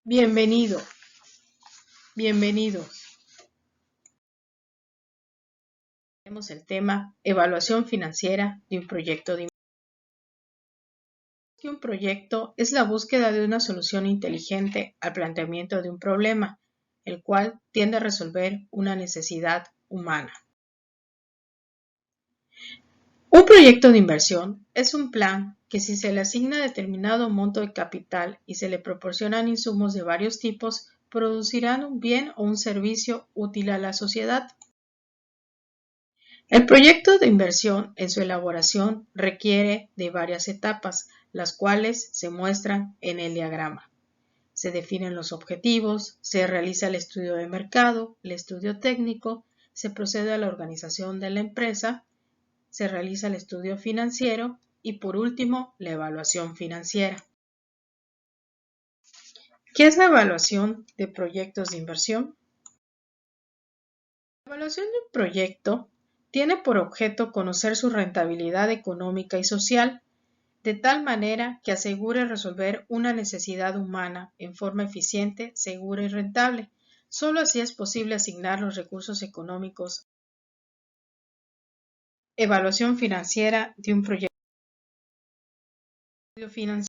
Bienvenido, bienvenidos. Tenemos el tema evaluación financiera de un proyecto de inversión. Un proyecto es la búsqueda de una solución inteligente al planteamiento de un problema, el cual tiende a resolver una necesidad humana. Un proyecto de inversión es un plan que, si se le asigna determinado monto de capital y se le proporcionan insumos de varios tipos, producirán un bien o un servicio útil a la sociedad. El proyecto de inversión en su elaboración requiere de varias etapas, las cuales se muestran en el diagrama. Se definen los objetivos, se realiza el estudio de mercado, el estudio técnico, se procede a la organización de la empresa, se realiza el estudio financiero y, por último, la evaluación financiera. ¿Qué es la evaluación de proyectos de inversión? La evaluación de un proyecto tiene por objeto conocer su rentabilidad económica y social, de tal manera que asegure resolver una necesidad humana en forma eficiente, segura y rentable. Solo así es posible asignar los recursos económicos. Evaluación financiera de un proyecto financiero.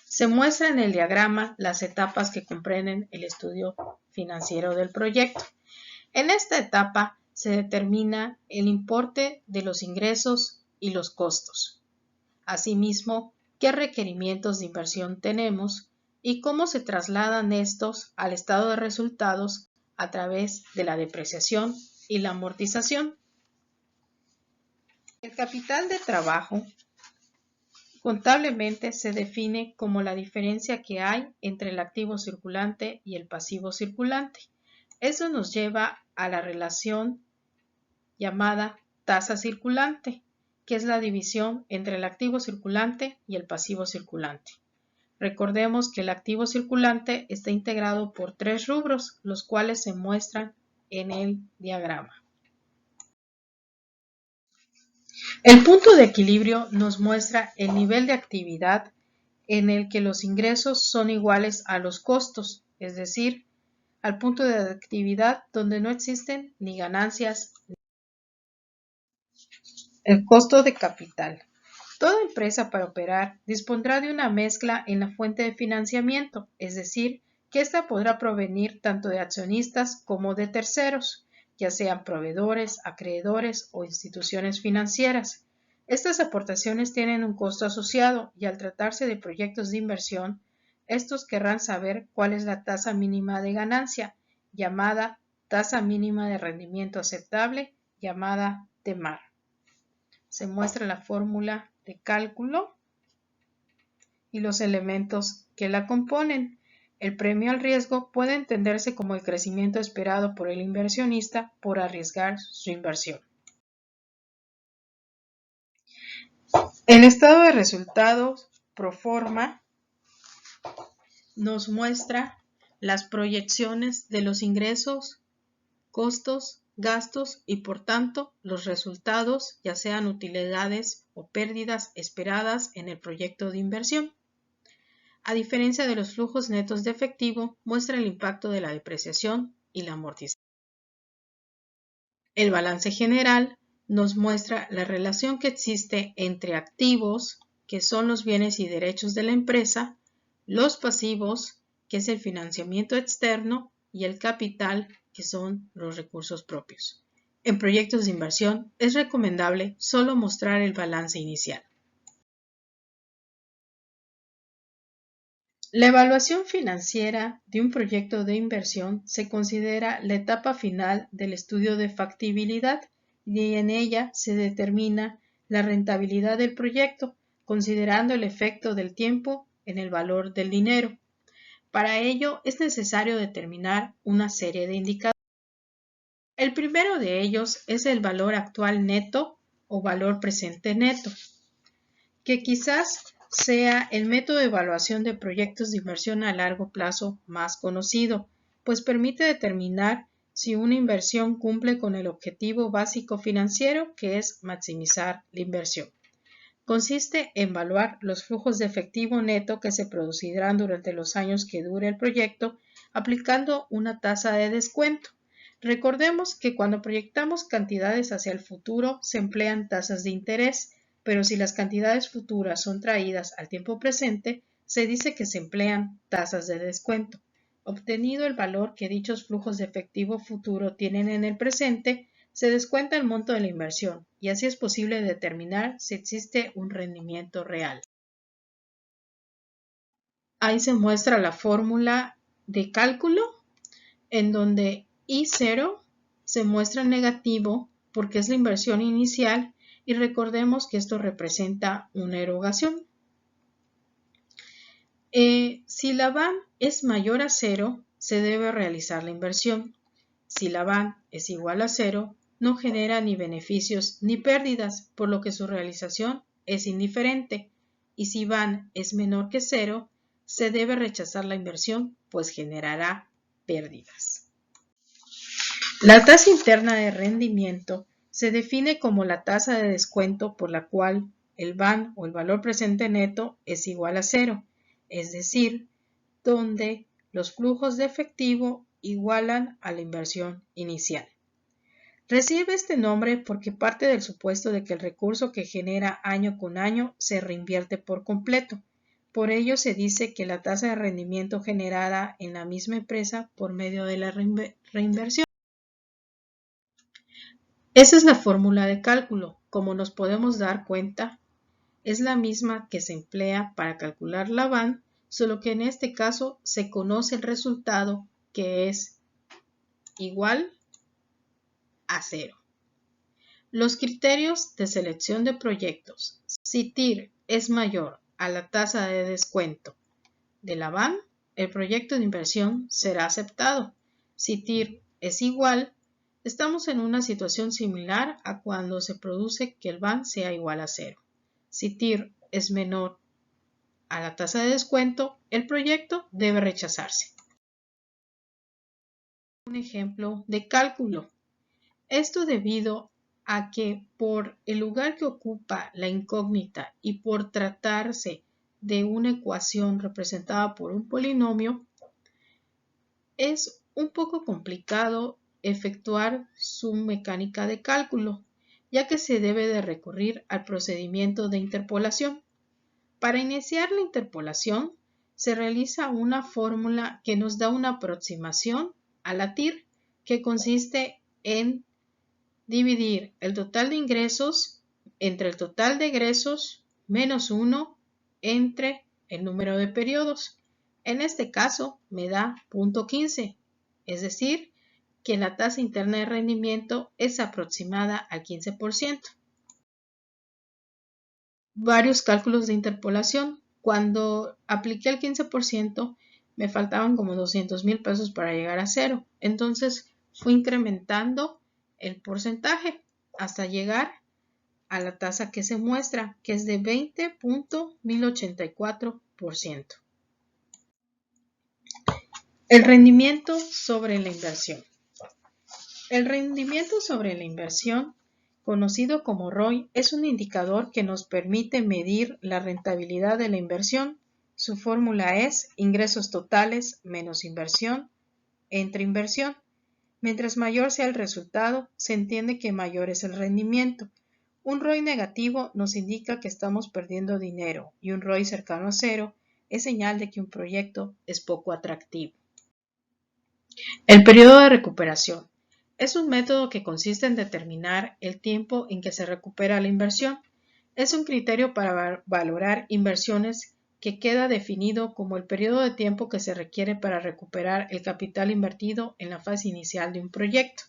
Se muestra en el diagrama las etapas que comprenden el estudio financiero del proyecto. En esta etapa se determina el importe de los ingresos y los costos. Asimismo, qué requerimientos de inversión tenemos y cómo se trasladan estos al estado de resultados a través de la depreciación y la amortización. El capital de trabajo contablemente se define como la diferencia que hay entre el activo circulante y el pasivo circulante. Eso nos lleva a la relación llamada tasa circulante, que es la división entre el activo circulante y el pasivo circulante. Recordemos que el activo circulante está integrado por tres rubros, los cuales se muestran en el diagrama. El punto de equilibrio nos muestra el nivel de actividad en el que los ingresos son iguales a los costos, es decir, al punto de actividad donde no existen ni ganancias ni el costo de capital. Toda empresa para operar dispondrá de una mezcla en la fuente de financiamiento, es decir, que ésta podrá provenir tanto de accionistas como de terceros, ya sean proveedores, acreedores o instituciones financieras. Estas aportaciones tienen un costo asociado y, al tratarse de proyectos de inversión, estos querrán saber cuál es la tasa mínima de ganancia, llamada tasa mínima de rendimiento aceptable, llamada TMAR. Se muestra la fórmula de cálculo y los elementos que la componen. El premio al riesgo puede entenderse como el crecimiento esperado por el inversionista por arriesgar su inversión. El estado de resultados pro forma nos muestra las proyecciones de los ingresos, costos, gastos y, por tanto, los resultados, ya sean utilidades o pérdidas esperadas en el proyecto de inversión. A diferencia de los flujos netos de efectivo, muestra el impacto de la depreciación y la amortización. El balance general nos muestra la relación que existe entre activos, que son los bienes y derechos de la empresa, los pasivos, que es el financiamiento externo, y el capital, que son los recursos propios. En proyectos de inversión es recomendable solo mostrar el balance inicial. La evaluación financiera de un proyecto de inversión se considera la etapa final del estudio de factibilidad y en ella se determina la rentabilidad del proyecto, considerando el efecto del tiempo en el valor del dinero. Para ello es necesario determinar una serie de indicadores. El primero de ellos es el valor actual neto o valor presente neto, que quizás sea el método de evaluación de proyectos de inversión a largo plazo más conocido, pues permite determinar si una inversión cumple con el objetivo básico financiero, que es maximizar la inversión. Consiste en evaluar los flujos de efectivo neto que se producirán durante los años que dure el proyecto, aplicando una tasa de descuento. Recordemos que cuando proyectamos cantidades hacia el futuro se emplean tasas de interés, pero si las cantidades futuras son traídas al tiempo presente, se dice que se emplean tasas de descuento. Obtenido el valor que dichos flujos de efectivo futuro tienen en el presente, se descuenta el monto de la inversión y así es posible determinar si existe un rendimiento real. Ahí se muestra la fórmula de cálculo en donde I0 se muestra negativo porque es la inversión inicial y recordemos que esto representa una erogación. Si la VAN es mayor a 0, se debe realizar la inversión. Si la VAN es igual a 0, no genera ni beneficios ni pérdidas, por lo que su realización es indiferente. Y si VAN es menor que 0, se debe rechazar la inversión, pues generará pérdidas. La tasa interna de rendimiento se define como la tasa de descuento por la cual el VAN o el valor presente neto es igual a 0, es decir, donde los flujos de efectivo igualan a la inversión inicial. Recibe este nombre porque parte del supuesto de que el recurso que genera año con año se reinvierte por completo. Por ello se dice que la tasa de rendimiento generada en la misma empresa por medio de la reinversión. Esa es la fórmula de cálculo. Como nos podemos dar cuenta, es la misma que se emplea para calcular la VAN, solo que en este caso se conoce el resultado que es igual a 0. Los criterios de selección de proyectos. Si TIR es mayor a la tasa de descuento de la VAN, el proyecto de inversión será aceptado. Si TIR es igual, estamos en una situación similar a cuando se produce que el VAN sea igual a 0. Si TIR es menor a la tasa de descuento, el proyecto debe rechazarse. Un ejemplo de cálculo. Esto debido a que por el lugar que ocupa la incógnita y por tratarse de una ecuación representada por un polinomio, es un poco complicado efectuar su mecánica de cálculo, ya que se debe de recurrir al procedimiento de interpolación. Para iniciar la interpolación, se realiza una fórmula que nos da una aproximación a la TIR, que consiste en dividir el total de ingresos entre el total de egresos menos 1 entre el número de periodos. En este caso me da 0.15, es decir, que la tasa interna de rendimiento es aproximada al 15%. Varios cálculos de interpolación. Cuando apliqué el 15%, me faltaban como 200,000 pesos para llegar a 0. Entonces fui incrementando el porcentaje hasta llegar a la tasa que se muestra, que es de 20.1084%. El rendimiento sobre la inversión. El rendimiento sobre la inversión, conocido como ROI, es un indicador que nos permite medir la rentabilidad de la inversión. Su fórmula es ingresos totales menos inversión entre inversión. Mientras mayor sea el resultado, se entiende que mayor es el rendimiento. Un ROI negativo nos indica que estamos perdiendo dinero y un ROI cercano a 0 es señal de que un proyecto es poco atractivo. El periodo de recuperación es un método que consiste en determinar el tiempo en que se recupera la inversión. Es un criterio para valorar inversiones que queda definido como el periodo de tiempo que se requiere para recuperar el capital invertido en la fase inicial de un proyecto.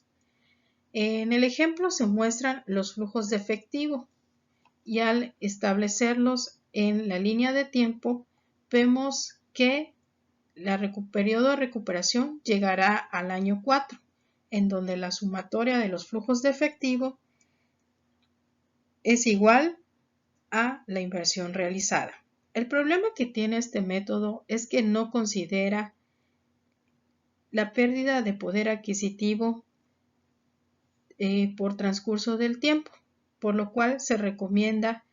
En el ejemplo se muestran los flujos de efectivo y al establecerlos en la línea de tiempo vemos que el periodo de recuperación llegará al año 4, en donde la sumatoria de los flujos de efectivo es igual a la inversión realizada. El problema que tiene este método es que no considera la pérdida de poder adquisitivo por transcurso del tiempo, por lo cual se recomienda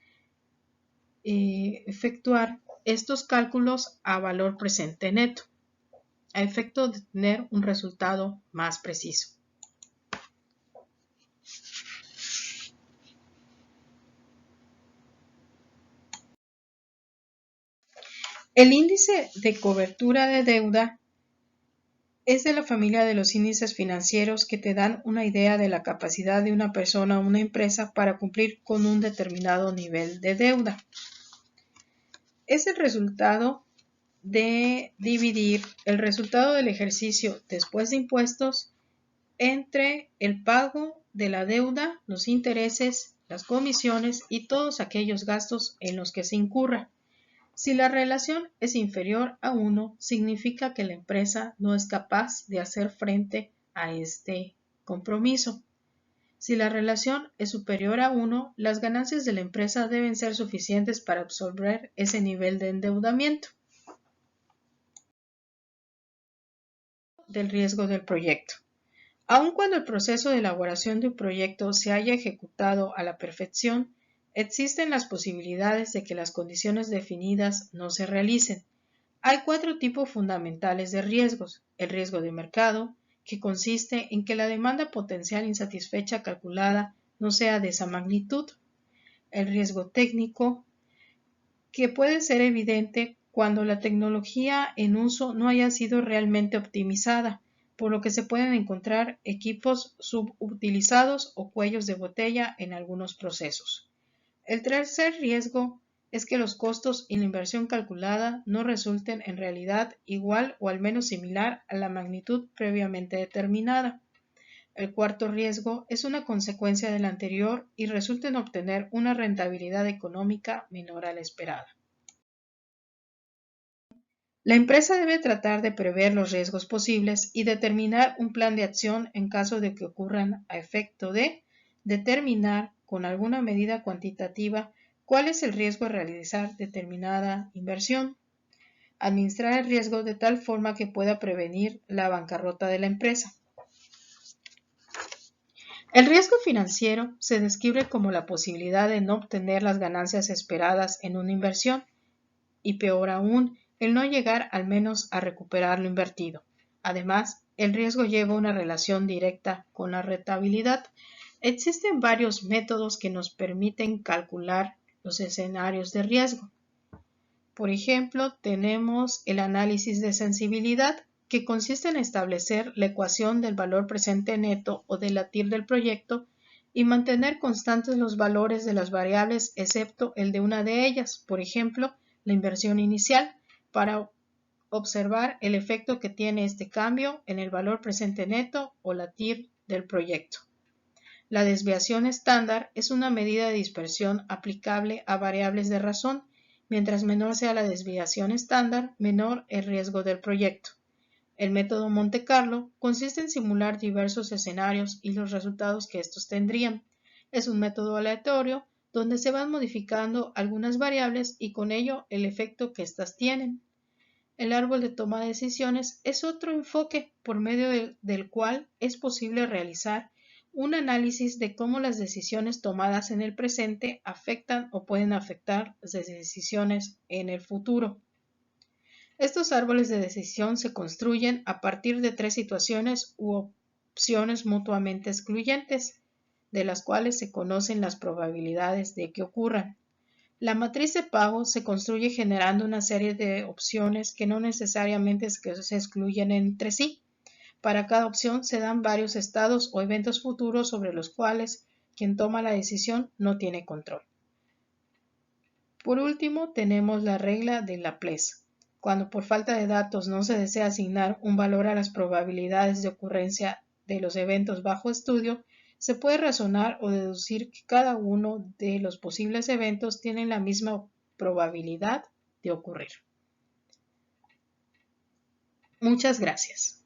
efectuar estos cálculos a valor presente neto, a efecto de tener un resultado más preciso. El índice de cobertura de deuda es de la familia de los índices financieros que te dan una idea de la capacidad de una persona o una empresa para cumplir con un determinado nivel de deuda. Es el resultado de dividir el resultado del ejercicio después de impuestos entre el pago de la deuda, los intereses, las comisiones y todos aquellos gastos en los que se incurra. Si la relación es inferior a 1, significa que la empresa no es capaz de hacer frente a este compromiso. Si la relación es superior a 1, las ganancias de la empresa deben ser suficientes para absorber ese nivel de endeudamiento. Del riesgo del proyecto. Aun cuando el proceso de elaboración de un proyecto se haya ejecutado a la perfección, existen las posibilidades de que las condiciones definidas no se realicen. Hay 4 tipos fundamentales de riesgos. El riesgo de mercado, que consiste en que la demanda potencial insatisfecha calculada no sea de esa magnitud. El riesgo técnico, que puede ser evidente cuando la tecnología en uso no haya sido realmente optimizada, por lo que se pueden encontrar equipos subutilizados o cuellos de botella en algunos procesos. El tercer riesgo es que los costos y la inversión calculada no resulten en realidad igual o al menos similar a la magnitud previamente determinada. El cuarto riesgo es una consecuencia del anterior y resulta en obtener una rentabilidad económica menor a la esperada. La empresa debe tratar de prever los riesgos posibles y determinar un plan de acción en caso de que ocurran a efecto de determinar con alguna medida cuantitativa cuál es el riesgo a realizar determinada inversión. Administrar el riesgo de tal forma que pueda prevenir la bancarrota de la empresa. El riesgo financiero se describe como la posibilidad de no obtener las ganancias esperadas en una inversión y, peor aún, el no llegar al menos a recuperar lo invertido. Además, el riesgo lleva una relación directa con la rentabilidad. Existen varios métodos que nos permiten calcular los escenarios de riesgo. Por ejemplo, tenemos el análisis de sensibilidad, que consiste en establecer la ecuación del valor presente neto o de la TIR del proyecto y mantener constantes los valores de las variables excepto el de una de ellas, por ejemplo, la inversión inicial, para observar el efecto que tiene este cambio en el valor presente neto o la TIR del proyecto. La desviación estándar es una medida de dispersión aplicable a variables de razón. Mientras menor sea la desviación estándar, menor el riesgo del proyecto. El método Monte Carlo consiste en simular diversos escenarios y los resultados que estos tendrían. Es un método aleatorio donde se van modificando algunas variables y con ello el efecto que éstas tienen. El árbol de toma de decisiones es otro enfoque por medio del cual es posible realizar un análisis de cómo las decisiones tomadas en el presente afectan o pueden afectar las decisiones en el futuro. Estos árboles de decisión se construyen a partir de 3 situaciones u opciones mutuamente excluyentes, de las cuales se conocen las probabilidades de que ocurran. La matriz de pago se construye generando una serie de opciones que no necesariamente se excluyen entre sí. Para cada opción se dan varios estados o eventos futuros sobre los cuales quien toma la decisión no tiene control. Por último, tenemos la regla de Laplace. Cuando por falta de datos no se desea asignar un valor a las probabilidades de ocurrencia de los eventos bajo estudio, se puede razonar o deducir que cada uno de los posibles eventos tiene la misma probabilidad de ocurrir. Muchas gracias.